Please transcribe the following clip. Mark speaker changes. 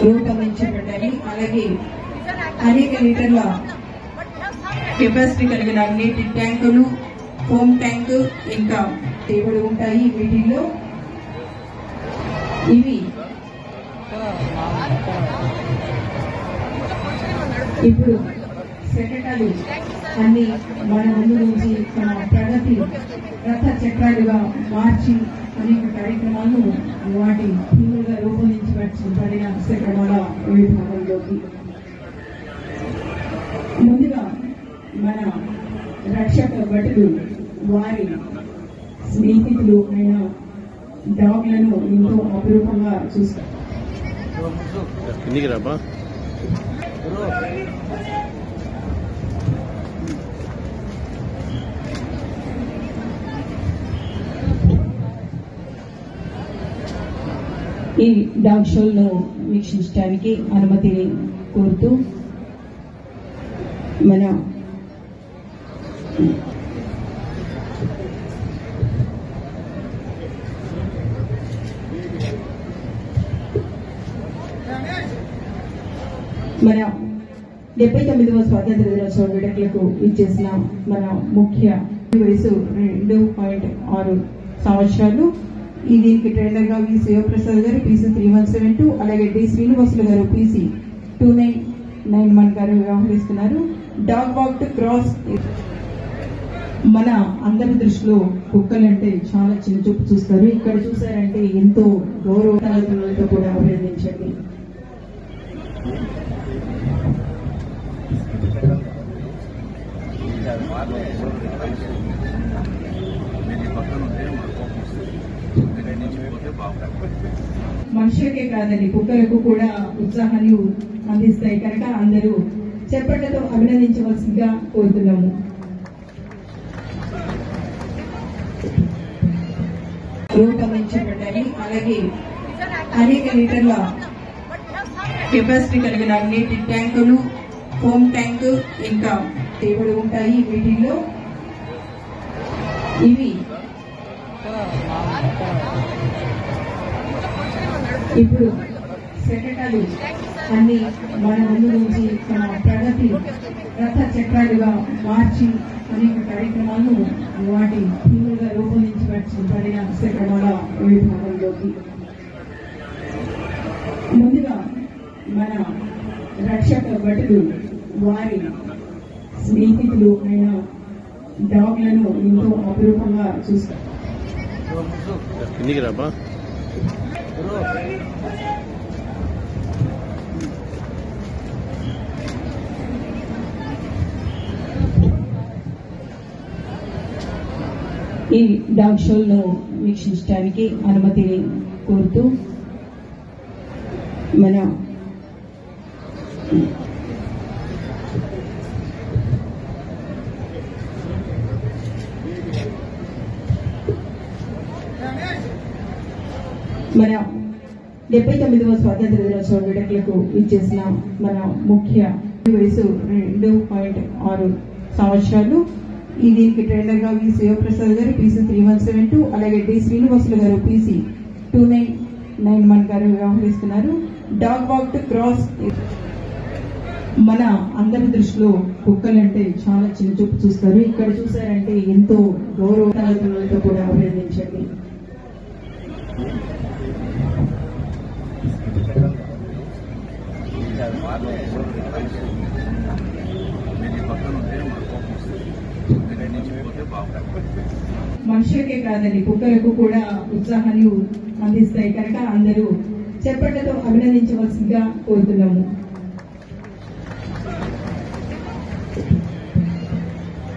Speaker 1: రూపొందించబడ్డాయి. అలాగే అనేక లీటర్ల కెపాసిటీ కలిగిన నీటి ట్యాంకులు, ఫోమ్ ట్యాంక్ ఇంకా టేబుల్ ఉంటాయి. వీటిల్లో ఇవి ఇప్పుడు శకటాలు అన్ని మన ముందు నుంచి మన ప్రగతి రథ చక్రాలుగా మార్చి అనేక కార్యక్రమాలను వాటి థీములుగా రూపొందించబడిన శకటాల విభాగంలోకి ముందుగా మన రక్షక భటులు వారి స్నేహితులు అయిన డాగ్లను ఎంతో అపురూపంగా చూస్తారు. ఈ డాగ్ షోలను వీక్షించడానికి అనుమతిని కోరుతూ మన మన 79వ స్వాతంత్ర దినోత్సవ వేడుకలకు ఇచ్చేసిన మన ముఖ్య వయసు 2.6 సంవత్సరాలు. దీనికి ట్రైనర్ గా వి శివప్రసాద్ గారు PC 3172, అలాగే డి శ్రీనివాసులు గారు PC 2991 గారు వ్యవహరిస్తున్నారు. Dog walk to cross. మన అందరి దృష్టిలో కుక్కలంటే చాలా చిన్న చూపు చూస్తారు. ఇక్కడ చూసారంటే ఎంతో గౌరవతో కూడా అభినందించండి. మనుషులకే కాదండి, కుక్కలకు కూడా ఉత్సాహాన్ని అందిస్తాయి కనుక అందరూ చెప్పట్లతో అభినందించవలసిందిగా కోరుతున్నాము. రూపొందించబడ్డాయి. అలాగే అనేక లీటర్ల కెపాసిటీ కలిగిన నీటి ట్యాంకులు, ఫోమ్ ట్యాంక్ ఇంకా టేబుల్ ఉంటాయి. వీటిల్లో ఇవి ఇప్పుడు శకటాలు అన్ని మన ముందు నుంచి మన ప్రగతి రథ చక్రాలుగా మార్చి అనేక కార్యక్రమాలను వాటి థీములుగా రూపొందించబడిన శకటాల విభాగంలోకి ముందుగా మన రక్షక భటులు వారి స్నేహితులు అయిన డాగ్లను ఎంతో అపురూపంగా చూస్తారు. ఈ డాగ్ షోలను వీక్షించడానికి అనుమతిని కోరుతూ మన మన 79వ స్వాతంత్ర దినోత్సవ వేడుకలకు ఇచ్చేసిన మన ముఖ్య వయసు 2.6 సంవత్సరాలు. దీనికి ట్రైనర్ గా వి శివప్రసాద్ గారు PC 3172, అలాగే డి శ్రీనివాసులు గారు PC 2991 గారు వ్యవహరిస్తున్నారు. Dog walk to cross. మన అందరి దృష్టిలో కుక్కలంటే చాలా చిన్న చూపు చూస్తారు. ఇక్కడ చూసారంటే ఎంతో గౌరవతో కూడా అభినందించండి. మనుషులకే కాదండి, కుక్కలకు కూడా ఉత్సాహాన్ని అందిస్తాయి కనుక అందరూ చెప్పట్లతో అభినందించవలసిందిగా కోరుతున్నాము.